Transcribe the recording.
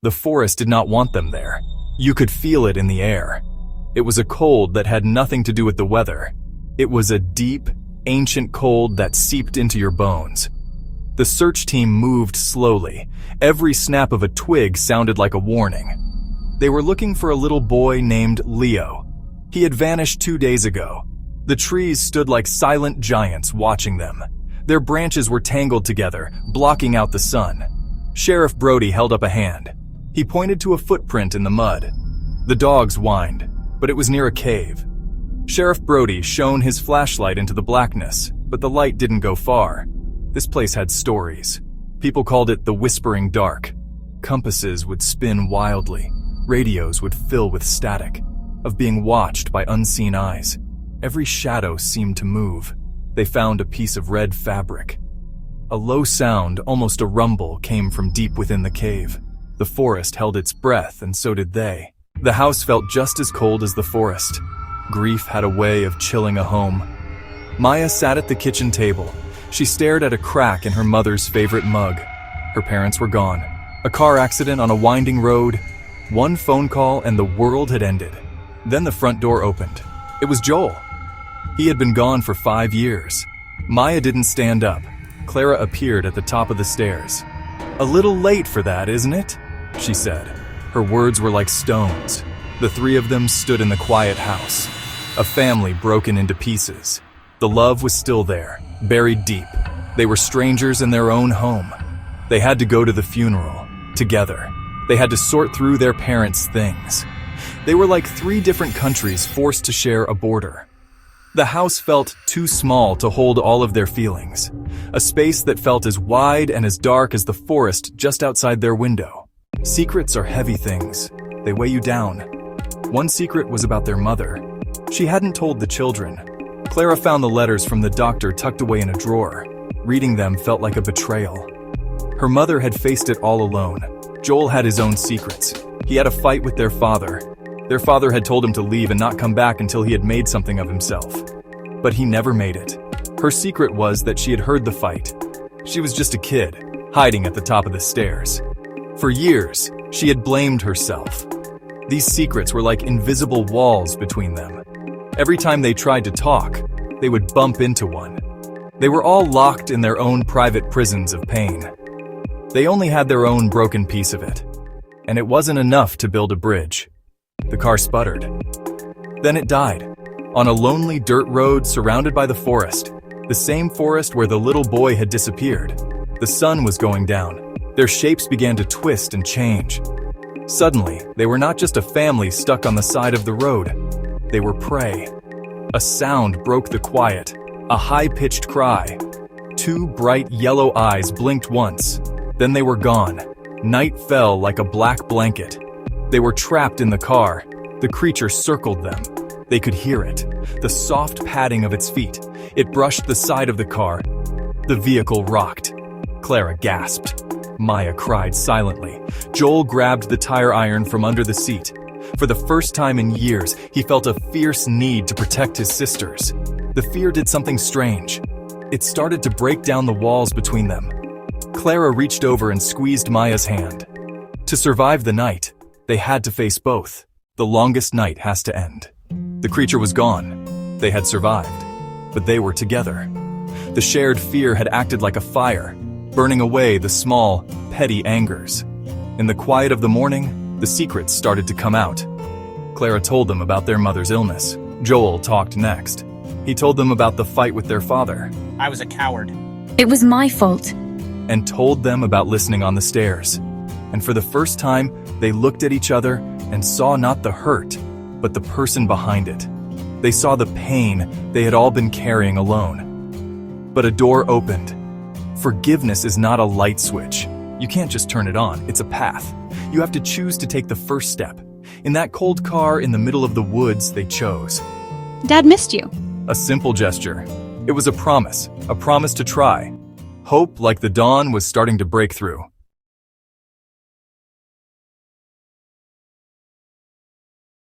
The forest did not want them there. You could feel it in the air. It was a cold that had nothing to do with the weather. It was a deep, ancient cold that seeped into your bones. The search team moved slowly. Every snap of a twig sounded like a warning. They were looking for a little boy named Leo. He had vanished 2 days ago. The trees stood like silent giants watching them. Their branches were tangled together, blocking out the sun. Sheriff Brody held up a hand. He pointed to a footprint in the mud. The dogs whined, but it was near a cave. Sheriff Brody shone his flashlight into the blackness, but the light didn't go far. This place had stories. People called it the Whispering Dark. Compasses would spin wildly. Radios would fill with static, of being watched by unseen eyes. Every shadow seemed to move. They found a piece of red fabric. A low sound, almost a rumble, came from deep within the cave. The forest held its breath, and so did they. The house felt just as cold as the forest. Grief had a way of chilling a home. Maya sat at the kitchen table. She stared at a crack in her mother's favorite mug. Her parents were gone. A car accident on a winding road. One phone call and the world had ended. Then the front door opened. It was Joel. He had been gone for 5 years. Maya didn't stand up. Clara appeared at the top of the stairs. "A little late for that, isn't it?" she said. Her words were like stones. The three of them stood in the quiet house. A family broken into pieces. The love was still there, buried deep. They were strangers in their own home. They had to go to the funeral, together. They had to sort through their parents' things. They were like 3 different countries forced to share a border. The house felt too small to hold all of their feelings. A space that felt as wide and as dark as the forest just outside their window. Secrets are heavy things. They weigh you down. One secret was about their mother. She hadn't told the children. Clara found the letters from the doctor tucked away in a drawer. Reading them felt like a betrayal. Her mother had faced it all alone. Joel had his own secrets. He had a fight with their father. Their father had told him to leave and not come back until he had made something of himself. But he never made it. Her secret was that she had heard the fight. She was just a kid, hiding at the top of the stairs. For years, she had blamed herself. These secrets were like invisible walls between them. Every time they tried to talk, they would bump into one. They were all locked in their own private prisons of pain. They only had their own broken piece of it. And it wasn't enough to build a bridge. The car sputtered. Then it died. On a lonely dirt road surrounded by the forest. The same forest where the little boy had disappeared. The sun was going down. Their shapes began to twist and change. Suddenly, they were not just a family stuck on the side of the road. They were prey. A sound broke the quiet. A high-pitched cry. 2 bright yellow eyes blinked once. Then they were gone. Night fell like a black blanket. They were trapped in the car. The creature circled them. They could hear it. The soft padding of its feet. It brushed the side of the car. The vehicle rocked. Clara gasped. Maya cried silently. Joel grabbed the tire iron from under the seat. For the first time in years, he felt a fierce need to protect his sisters. The fear did something strange. It started to break down the walls between them. Clara reached over and squeezed Maya's hand. To survive the night, they had to face both. The longest night has to end. The creature was gone. They had survived. But they were together. The shared fear had acted like a fire, burning away the small, petty angers. In the quiet of the morning, the secrets started to come out. Clara told them about their mother's illness. Joel talked next. He told them about the fight with their father. "I was a coward. It was my fault." And told them about listening on the stairs. And for the first time, they looked at each other and saw not the hurt, but the person behind it. They saw the pain they had all been carrying alone. But a door opened. Forgiveness is not a light switch. You can't just turn it on, it's a path. You have to choose to take the first step. In that cold car in the middle of the woods, they chose. Dad missed you. A simple gesture. It was a promise to try. Hope, like the dawn, was starting to break through.